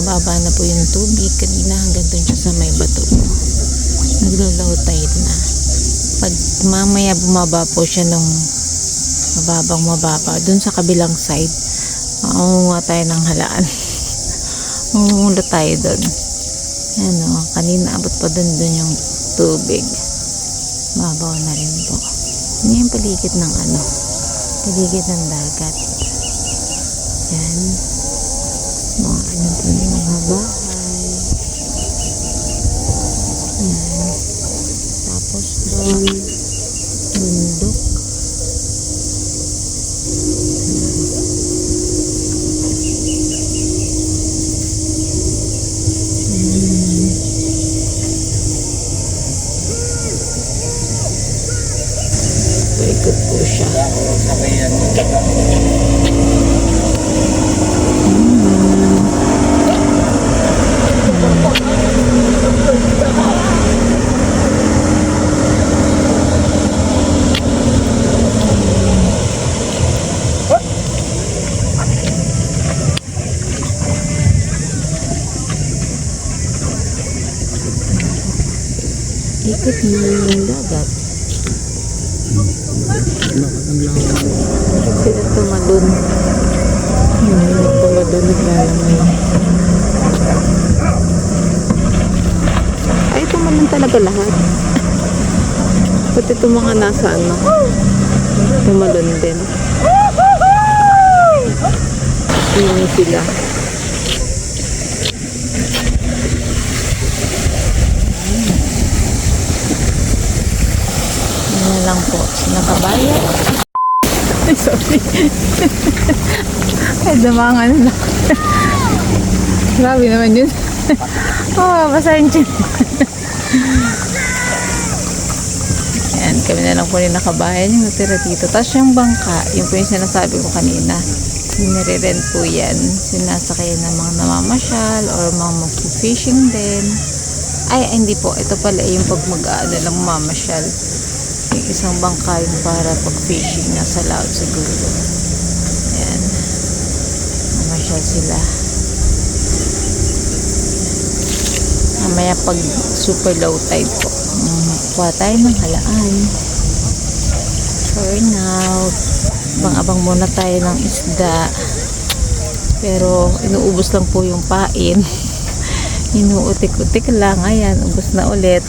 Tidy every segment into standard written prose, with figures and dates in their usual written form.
Nakababa na po yung tubig. Kanina hanggang dun siya sa may bato. Naglo-low tide na. Pag mamaya bumaba po siya ng mababa dun sa kabilang side, maunga tayo ng halaan. Mumulo tayo dun. Ano, kanina abot pa dun yung tubig. Babaw na rin po. Yan yung paligid ng paligid ng dagat. Yan. Mga po yung mga bahay. Yan. Tapos doon, bundok. Ikot po siya. Ikot na yung dagat. Sila tumalon. Tumalon naglalamay. Ay, tumalon talaga lahat. Pati itong mga nasa tumalon din. Sino sila? Lang po, sinakabaya. Ay, sorry. Ay, damangan na. Grabe naman yun. Basahin dyan. Ayan, kami na lang po rin nakabayan yung natira dito. Tapos yung bangka, yung po yung sinasabi ko kanina, nire-rent po yan. Sinasakay ng mga namamasyal or mga mag-fishing din. Ay, hindi po. Ito pala yung pag mag-aano lang mamasyal. Yung isang bangka yung para pag-fishing nasa laot siguro. Ayan. Mamasyal sila. Mamaya pag super low tide po, kuha tayo ng halaan. For now, abang-abang muna tayo ng isda. Pero inuubos lang po yung pain. Inuutik-utik lang. Ayan, ubos na ulit.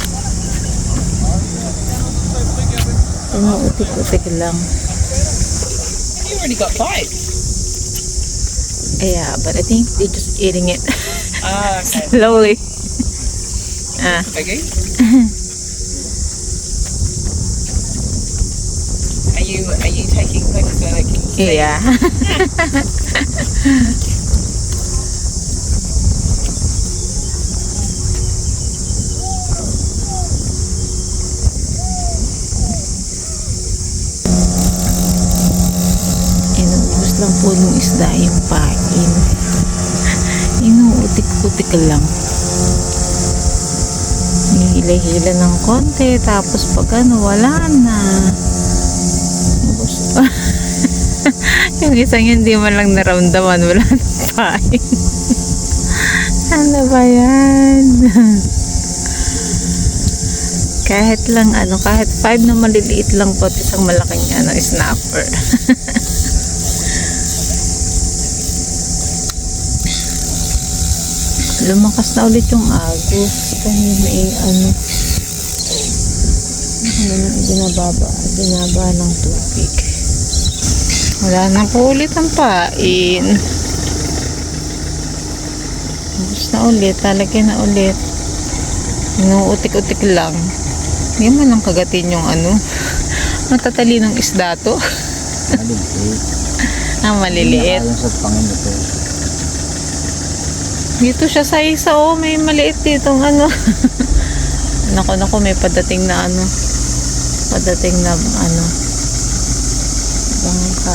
Utik-utik lang. You already got 5. Yeah, but I think they're just eating it. Okay. Slowly. Okay. Are you taking photos so they can see? Yeah. Lang po ng isda yung pain. Inuutik-utik lang. Hila-hila ng konti, tapos pag wala na. Yung isang hindi man lang naramdaman, wala ng pain. Ano ba yan? Kahit lang kahit 5 na maliliit lang po, isang malaking snapper. Lumakas na ulit yung agos. Kasi may binaba ng tubig. Wala na po ulit ang pain. Ubus na ulit. Talagyan na ulit. Inuutik-utik lang. Hindi man lang kagatin yung matatalinong isda to. Maliliit. Maliliit. Ayon sa Panginoon. Dito siya sa isa, may maliit ditong Naku, may padating na bangka.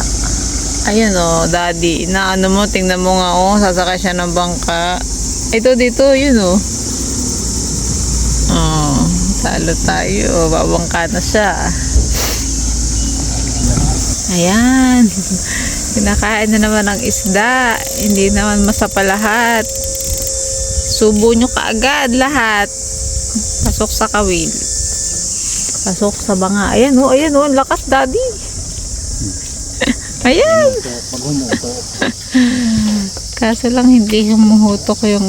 Ayun daddy, mo, tingnan mo nga sasakay siya ng bangka. Ito dito, yun talo tayo, babangka na siya. Ayan. Kinakain na naman ng isda. Hindi naman masapa lahat. Subo nyo kaagad lahat. Pasok sa kawil. Pasok sa banga. Ayan oh, ang lakas daddy. Ayan. Pag humuto. Kaso lang hindi humuhutok yung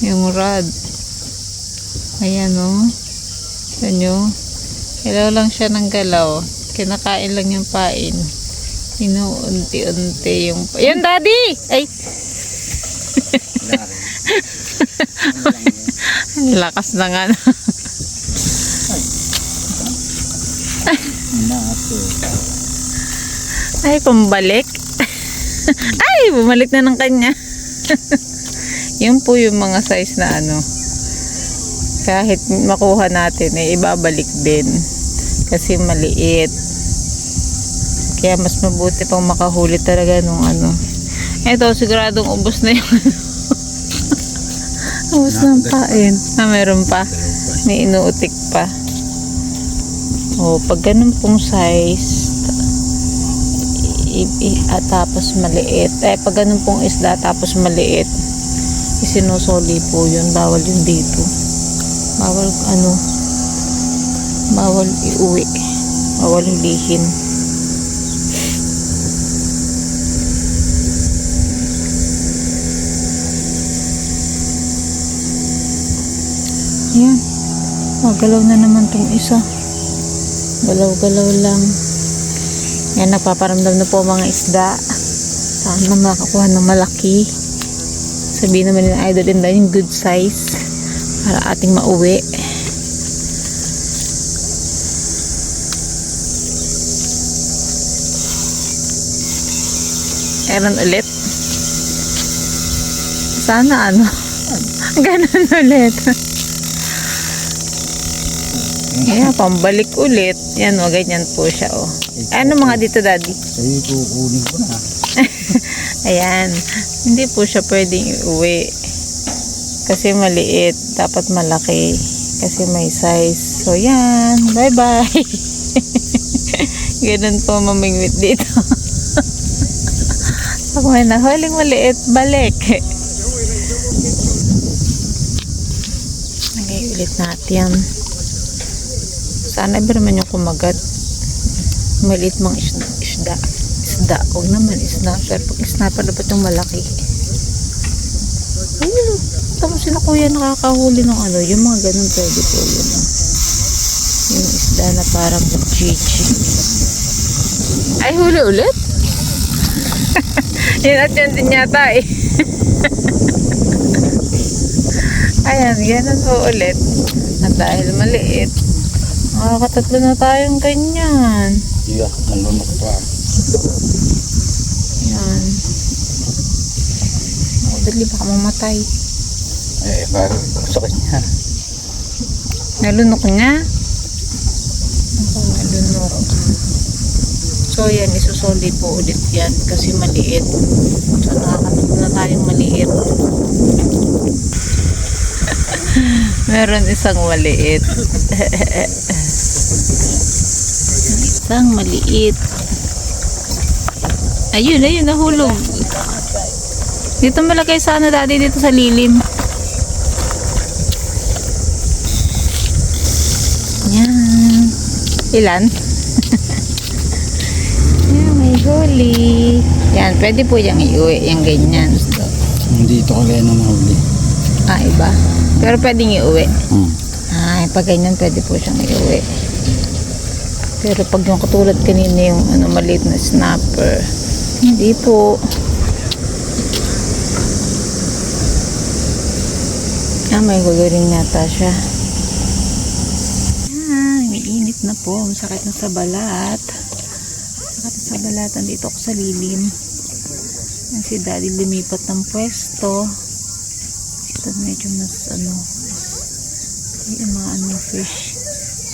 yung rod. Ayan oh. Ayan nyo. Galaw lang siya ng galaw. Kinakain lang yung pain. Inuunti-unti yung... Ayan daddy! Ay! Ang lakas na nga. Ay, pambalik. Ay, bumalik na ng kanya. Yun po yung mga size na kahit makuha natin, ibabalik din. Kasi maliit. Kaya mas mabuti pang makahuli talaga nung Ito, siguradong ubos na yung ubos ng pain. Meron pa. May inuutik pa. Pag ganun pong size, tapos maliit. Pag ganun pong isda, tapos maliit, isinusoli po yun. Bawal yun dito. Bawal bawal iuwi. Bawal hulihin. Ayan. Magalaw na naman tong isa. Galaw-galaw lang. Yan, nagpaparamdam na po mga isda. Sana makakuha ng malaki. Sabihin naman ng idol and yung good size para ating mauwi. Meron ulit. Sana ganun ulit. Ayan, pambalik ulit. Yan ganyan po siya Ano mga dito daddy? Ay, kukunin ko na. Ayan. Hindi po siya pwedeng iuwi. Kasi maliit. Dapat malaki. Kasi may size. So yan. Bye bye. Ganun po mamingwit dito. Pag may nahuling maliit, balik. Lagay ulit natin. Sana ba naman yung kumagat? Maliit mga isda. Huwag naman snapper. Pag snapper dapat yung malaki. Ayun. Tapos sila kuya nakakahuli ng yung mga ganun pwede po yun. Yung isda na parang chichi. Ay, huli ulit? Yun at yun din yata Ayan, ganun po ulit. At dahil maliit, makakatatlo na tayong ganyan. Yeah, nalunok pa. Yan. Dali baka mamatay. Parang sakit niya. Nalunok niya? Nalunok. So yan, isusoli po ulit yan kasi maliit. So nakakatatlo na tayong maliit. Meron isang maliit. Isang maliit. Ayun, nahulog. Dito malagay sana daddy, dito sa lilim. Yan. Ilan? Yan, may huli. Yan, pwede po yung iuwi, yung ganyan. Dito ko kaya na mahuli. Iba. Pero pwedeng iuwi. Pag ganyan, pwede po siyang iuwi. Pero pag yung katulad kanina yung maliit na snapper, hindi po. May guguling yata siya. May init na po. Masakit na sa balat. Masakit na sa balat. Andito ako sa lilim. Si daddy lumipat ng pwesto. Ito medyo mas yung mga fish.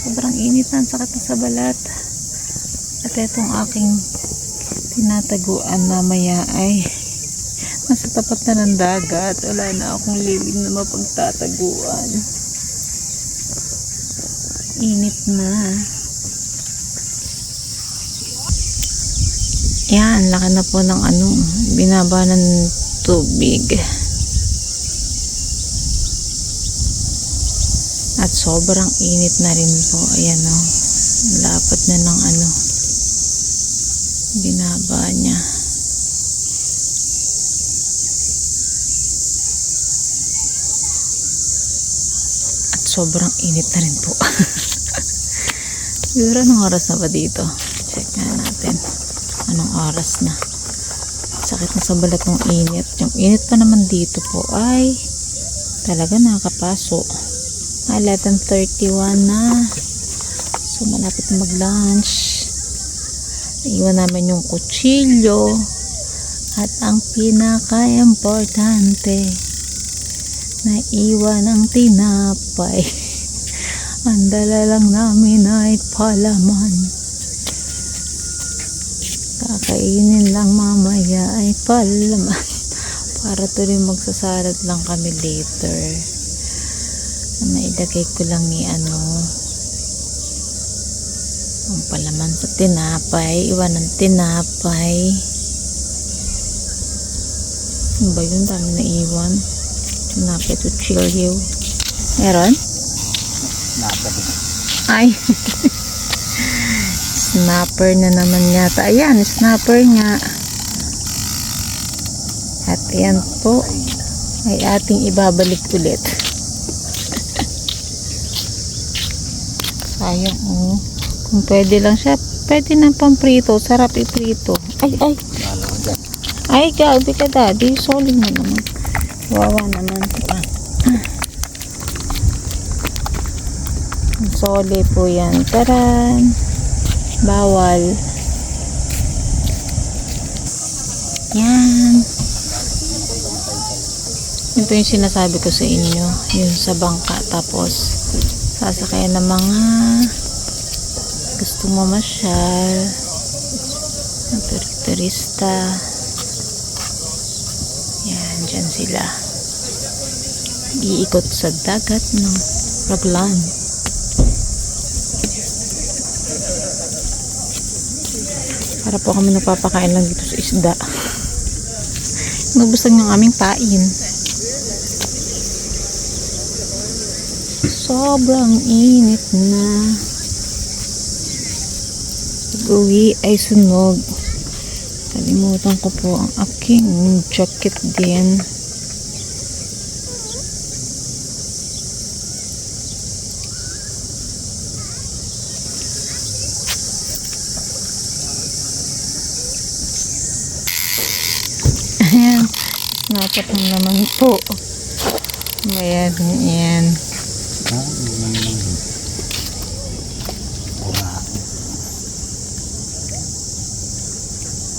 Sobrang init na, sakit na sa balat. At itong aking tinataguan mamaya ay nasa tapat na ng dagat. Wala na akong lilim na mapagtataguan. Init na. Yan, laki na po ng binaba ng tubig. At sobrang init na rin po. Ayan o. Lapad na ng ano. Binaba niya. At sobrang init na rin po. Siguro anong oras na ba dito? Check nga natin. Anong oras na? Sakit na sa balat ng init. Yung init pa naman dito po ay talaga nakakapaso. 11:31 na. So malapit na mag-lunch. Iwan namin yung kutsilyo. At ang pinaka-importante, naiwan ang tinapay. Ang dala lang namin ay palaman. Kakainin lang mamaya ay palaman. Para tuloy magsasalad lang kami later. Nailagay ko lang ni ano, ang palaman sa tinapay. Iwan ng tinapay. Ano ba yun? Dami na iwan. Tinapay to chilyo. Meron? Snapper. Ay. Snapper na naman yata. Ayan, snapper nga. At ayan po ay ating ibabalik ulit. Sayang oh. Kung pwede lang siya, pwede na pamprito. Sarap iprito. Ay, ay. Lalo ko dyan. Ay, gabi ka daddy. Solid mo naman. Wawa naman. Sole po yan. Taran. Bawal. Yan. Yun po yung sinasabi ko sa inyo. Yun sa bangka. Tapos, sasakayan ng mga gusto mo masyal. Turista. Yan. Dyan sila. Iikot sa dagat ng Raglan. Para po kami nagpapakain lang dito sa isda. Nabusag ng aming pain. Sobrang init na. Pag-uwi ay sunog. Kalimutan ko po ang aking jacket din. Ayan. Napat lang naman po. Ayan. Ayan.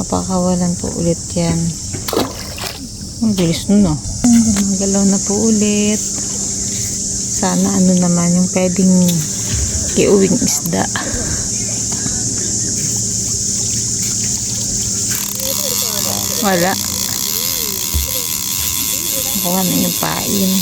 Papakawalan po ulit yan. Ang bilis nun, no? Gumagalaw na po ulit. Sana ano naman yung pwedeng iuwing isda. Wala. Nakuha na yung pain.